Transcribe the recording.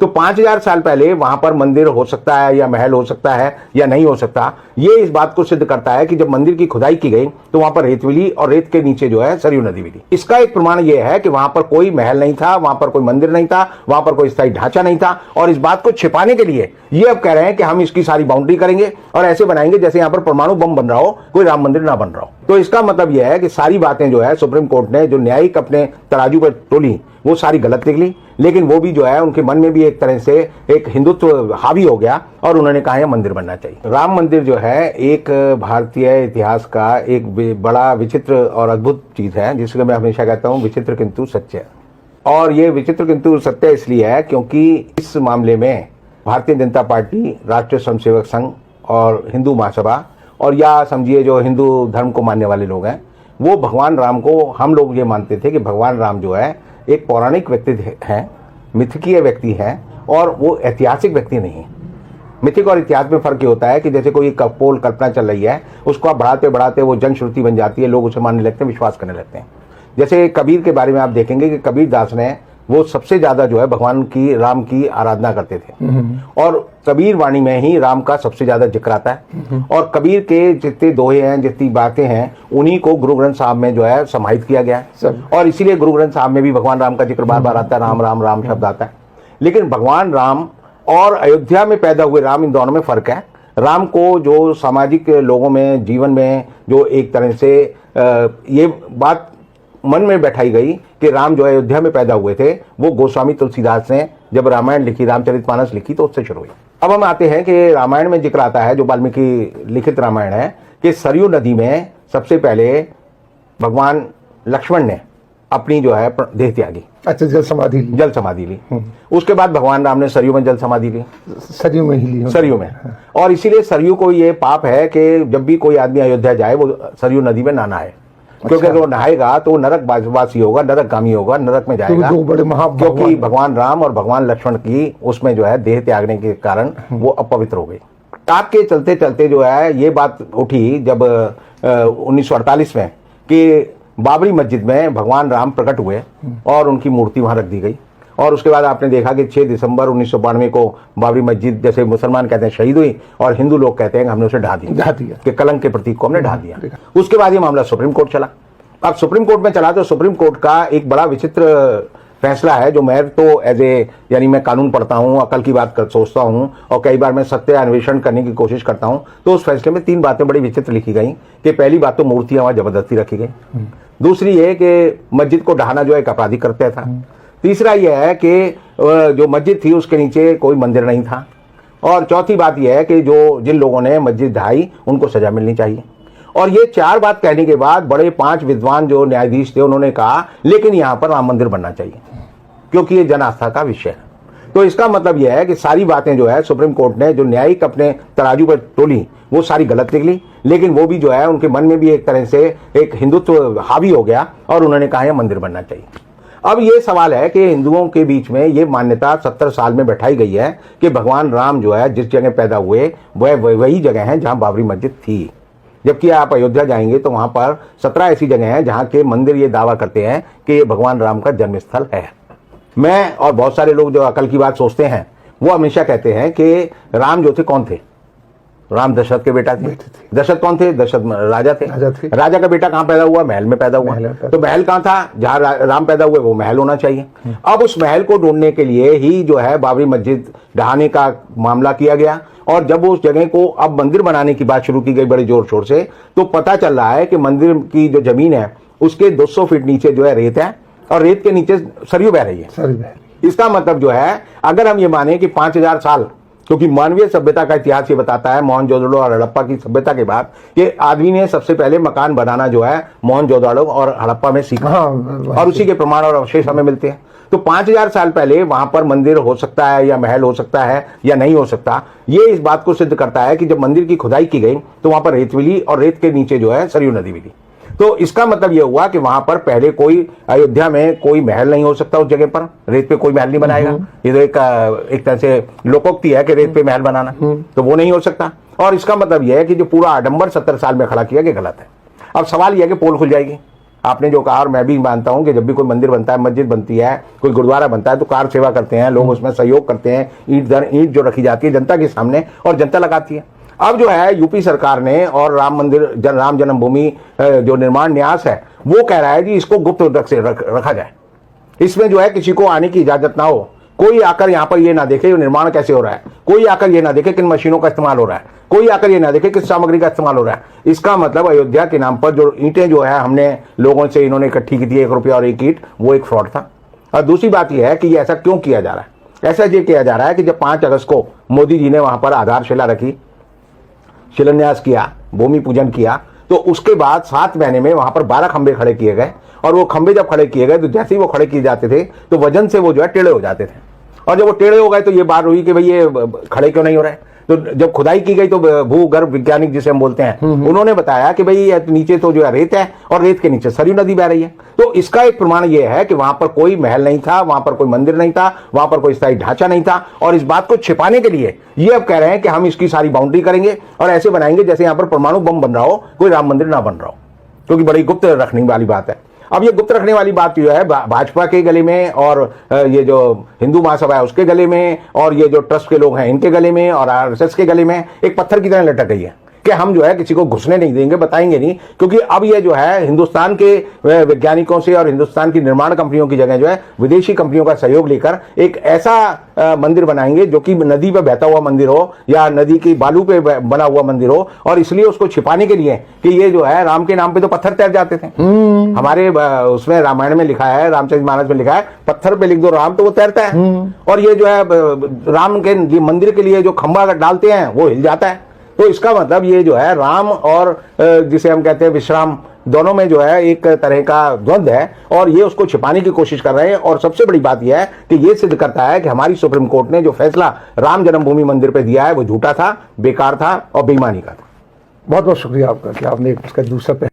तो 5000 साल पहले वहां पर मंदिर हो सकता है या महल हो सकता है या नहीं हो सकता, ये इस बात को सिद्ध करता है कि जब मंदिर की खुदाई की गई तो वहां पर रेत मिली और रेत के नीचे जो है सरयू नदी मिली। इसका एक प्रमाण यह है कि वहां पर कोई महल नहीं था, वहां पर कोई मंदिर नहीं था, वहां पर कोई स्थायी ढांचा नहीं था। और इस बात को छिपाने के लिए ये अब कह रहे हैं कि हम इसकी सारी बाउंड्री करेंगे और ऐसे बनाएंगे जैसे यहां पर परमाणु बम बन रहा हो, कोई राम मंदिर ना बन रहा हो। तो इसका मतलब यह है कि सारी बातें जो है सुप्रीम कोर्ट ने जो न्यायिक अपने तराजू पर तोली वो सारी गलत निकली, लेकिन वो भी जो है उनके मन में भी एक तरह से एक हिंदुत्व हावी हो गया और उन्होंने कहा है मंदिर बनना चाहिए। राम मंदिर जो है एक भारतीय इतिहास का एक बड़ा विचित्र और अद्भुत चीज है, जिसको मैं हमेशा कहता हूं विचित्र किंतु सत्य। और ये विचित्र किंतु सत्य इसलिए है क्योंकि इस मामले में भारतीय जनता पार्टी, राष्ट्रीय स्वयंसेवक संघ और हिंदू महासभा और या समझिए जो हिंदू धर्म को मानने वाले लोग हैं, वो भगवान राम को, हम लोग ये मानते थे कि भगवान राम जो है एक पौराणिक व्यक्ति हैं, मिथकीय व्यक्ति हैं और वो ऐतिहासिक व्यक्ति नहीं है। मिथिक और इतिहास में फर्क ये होता है कि जैसे कोई कपोल कल्पना चल रही है, उसको आप बढ़ाते बढ़ाते वो जनश्रुति बन जाती है, लोग उसे मानने लगते हैं, विश्वास करने लगते हैं। जैसे कबीर के बारे में आप देखेंगे कि कबीर दास ने वो सबसे ज्यादा जो है भगवान की, राम की आराधना करते थे और कबीर वाणी में ही राम का सबसे ज्यादा जिक्र आता है। और कबीर के जितने दोहे हैं, जितनी बातें हैं, उन्हीं को गुरु ग्रंथ साहब में जो है समाहित किया गया है और इसीलिए गुरु ग्रंथ साहब में भी भगवान राम का जिक्र बार बार आता है, राम राम राम शब्द आता है। लेकिन भगवान राम और अयोध्या में पैदा हुए राम, इन दोनों में फर्क है। राम को जो सामाजिक लोगों में, जीवन में जो एक तरह से ये बात मन में बैठाई गई कि राम जो अयोध्या में पैदा हुए थे, वो गोस्वामी तुलसीदास ने जब रामायण लिखी, रामचरितमानस लिखी, तो उससे शुरू हुई। अब हम आते हैं कि रामायण में जिक्र आता है, जो वाल्मीकि लिखित रामायण है, कि सरयू नदी में सबसे पहले भगवान लक्ष्मण ने अपनी जो है देह त्यागी। अच्छा, जल समाधि ली। उसके बाद भगवान राम ने सरयू में जल समाधि ली, सरयू में ही ली, सरयू में। और इसीलिए सरयू को ये पाप है कि जब भी कोई आदमी अयोध्या जाए वो सरयू नदी में ना नहाए, क्योंकि अगर वो नहाएगा तो नरक वासी होगा, नरकगामी होगा, नरक में जाएगा। तो बड़े क्योंकि भगवान राम और भगवान लक्ष्मण की उसमें जो है देह त्यागने के कारण वो अपवित्र हो गई। ताप के चलते चलते जो है ये बात उठी जब 1948 में कि बाबरी मस्जिद में भगवान राम प्रकट हुए और उनकी मूर्ति वहां रख दी गई। और उसके बाद आपने देखा कि 6 दिसंबर 1992 को बाबरी मस्जिद, जैसे मुसलमान कहते हैं शहीद हुई और हिंदू लोग कहते हैं कि हमने उसे ढा दिया कि कलंक के प्रतीक को हमने ढा दिया। उसके बाद ये मामला सुप्रीम कोर्ट चला। अब सुप्रीम कोर्ट में चला तो सुप्रीम कोर्ट का एक बड़ा विचित्र फैसला है, जो मैं तो यानी मैं कानून पढ़ता हूँ, अकल की बात सोचता हूँ और कई बार मैं सत्य अन्वेषण करने की कोशिश करता हूँ, तो उस फैसले में 3 बातें बड़ी विचित्र लिखी गई कि पहली बात तो मूर्तियां वहां जबरदस्ती रखी गई, दूसरी ये कि मस्जिद को ढहाना जो एक आपराधिक कृत्य था, तीसरा यह है कि जो मस्जिद थी उसके नीचे कोई मंदिर नहीं था, और चौथी बात यह है कि जो जिन लोगों ने मस्जिद ढहाई उनको सजा मिलनी चाहिए। और ये 4 बात कहने के बाद बड़े 5 विद्वान जो न्यायाधीश थे उन्होंने कहा लेकिन यहां पर राम मंदिर बनना चाहिए क्योंकि ये जन आस्था का विषय है। तो इसका मतलब यह है कि सारी बातें जो है सुप्रीम कोर्ट ने जो न्यायिक अपने तराजू पर तोली वो सारी गलत निकली, लेकिन वो भी जो है उनके मन में भी एक तरह से एक हिंदुत्व हावी हो गया और उन्होंने कहा यह मंदिर बनना चाहिए। अब ये सवाल है कि हिंदुओं के बीच में ये मान्यता 70 साल में बैठाई गई है कि भगवान राम जो है जिस जगह पैदा हुए वह वही जगह है जहां बाबरी मस्जिद थी, जबकि आप अयोध्या जाएंगे तो वहां पर 17 ऐसी जगह हैं जहां के मंदिर ये दावा करते हैं कि ये भगवान राम का जन्मस्थल है। मैं और बहुत सारे लोग जो अकल की बात सोचते हैं वो हमेशा कहते हैं कि राम जो थे कौन थे? राम दशरथ के बेटा थे। दशरथ कौन थे? दशरथ राजा थे। राजा का बेटा कहां पैदा हुआ? महल में पैदा हुआ। तो महल कहां था? जहां राम पैदा हुए वो महल होना चाहिए। अब उस महल को ढूंढने के लिए ही जो है बाबरी मस्जिद ढहाने का मामला किया गया, और जब उस जगह को अब मंदिर बनाने की बात शुरू की गई बड़े जोर शोर से, तो पता चल रहा है कि मंदिर की जो जमीन है उसके 200 फीट नीचे जो है रेत है और रेत के नीचे सरयू बह रही है। इसका मतलब जो है अगर हम ये माने कि 5000 साल, क्योंकि मानवीय सभ्यता का इतिहास ये बताता है मोहनजोदड़ो और हड़प्पा की सभ्यता के बाद कि आदमी ने सबसे पहले मकान बनाना जो है मोहनजोदड़ो और हड़प्पा में सीखा, और उसी के प्रमाण और अवशेष हमें मिलते हैं। तो 5000 साल पहले वहां पर मंदिर हो सकता है या महल हो सकता है या नहीं हो सकता, ये इस बात को सिद्ध करता है कि जब मंदिर की खुदाई की गई तो वहां पर रेत मिली और रेत के नीचे जो है सरयू नदी मिली। तो इसका मतलब यह हुआ कि वहां पर पहले कोई, अयोध्या में कोई महल नहीं हो सकता, उस जगह पर रेत पे कोई महल नहीं बनाएगा। ये तो एक तरह से लोकोक्ति है कि रेत पे महल बनाना, तो वो नहीं हो सकता। और इसका मतलब यह है कि जो पूरा आडंबर 70 साल में खड़ा किया गया गलत है। अब सवाल यह है कि पोल खुल जाएगी। आपने जो कहा, और मैं भी मानता हूं कि जब भी कोई मंदिर बनता है, मस्जिद बनती है, कोई गुरुद्वारा बनता है, तो कार सेवा करते हैं लोग, उसमें सहयोग करते हैं, ईंट दर ईंट जो रखी जाती है जनता के सामने और जनता लगाती है। अब जो है यूपी सरकार ने और राम मंदिर राम जन्मभूमि जो निर्माण न्यास है वो कह रहा है कि इसको गुप्त रखा जाए, इसमें जो है किसी को आने की इजाजत ना हो, कोई आकर यहाँ पर ये ना देखे निर्माण कैसे हो रहा है, कोई आकर ये ना देखे किन मशीनों का इस्तेमाल हो रहा है, कोई आकर ये ना देखे किस सामग्री का इस्तेमाल हो रहा है। इसका मतलब अयोध्या के नाम पर जो ईंटें जो है हमने लोगों से इन्होंने इकट्ठी की थी, 1 रुपया और 1 ईंट, वो एक फ्रॉड था। और दूसरी बात यह है कि ये ऐसा क्यों किया जा रहा है। ऐसा ये किया जा रहा है कि जब 5 अगस्त को मोदी जी ने वहां पर आधारशिला रखी, शिलान्यास किया, भूमि पूजन किया, तो उसके बाद 7 महीने में वहां पर 12 खंबे खड़े किए गए। और वो खंबे जब खड़े किए गए तो जैसे ही वो खड़े किए जाते थे तो वजन से वो जो है टेढ़े हो जाते थे। और जब वो टेढ़े हो गए तो ये बात हुई कि भाई ये खड़े क्यों नहीं हो रहे। तो जब खुदाई की गई तो भूगर्भ वैज्ञानिक जिसे हम बोलते हैं, उन्होंने बताया कि भाई नीचे तो जो है रेत है और रेत के नीचे सरयू नदी बह रही है। तो इसका एक प्रमाण यह है कि वहां पर कोई महल नहीं था, वहां पर कोई मंदिर नहीं था, वहां पर कोई स्थायी ढांचा नहीं था। और इस बात को छिपाने के लिए ये अब कह रहे हैं कि हम इसकी सारी बाउंड्री करेंगे और ऐसे बनाएंगे जैसे यहां पर परमाणु बम बन रहा हो, कोई राम मंदिर ना बन रहा हो, क्योंकि बड़ी गुप्त रखने वाली बात है। अब ये गुप्त रखने वाली बात जो है भाजपा के गले में और ये जो हिंदू महासभा है उसके गले में और ये जो ट्रस्ट के लोग हैं इनके गले में और आरएसएस के गले में एक पत्थर की तरह लटक गई है कि हम जो है किसी को घुसने नहीं देंगे, बताएंगे नहीं। क्योंकि अब ये जो है हिंदुस्तान के वैज्ञानिकों से और हिंदुस्तान की निर्माण कंपनियों की जगह जो है विदेशी कंपनियों का सहयोग लेकर एक ऐसा मंदिर बनाएंगे जो कि नदी पे बहता हुआ मंदिर हो या नदी की बालू पे बना हुआ मंदिर हो। और इसलिए उसको छिपाने के लिए कि ये जो है राम के नाम पे तो पत्थर तैर जाते थे। हमारे उसमें रामायण में लिखा है, रामचरितमानस में लिखा है, पत्थर पे लिख दो राम तो वो तैरता है। और ये जो है राम के मंदिर के लिए जो खंबा डालते हैं वो हिल जाता है। तो इसका मतलब ये जो है राम और जिसे हम कहते हैं विश्राम, दोनों में जो है एक तरह का द्वंद्व है और ये उसको छिपाने की कोशिश कर रहे हैं। और सबसे बड़ी बात यह है कि ये सिद्ध करता है कि हमारी सुप्रीम कोर्ट ने जो फैसला राम जन्मभूमि मंदिर पे दिया है वो झूठा था, बेकार था और बेईमानी का था। बहुत बहुत शुक्रिया आपका कि आपने इसका दूसरा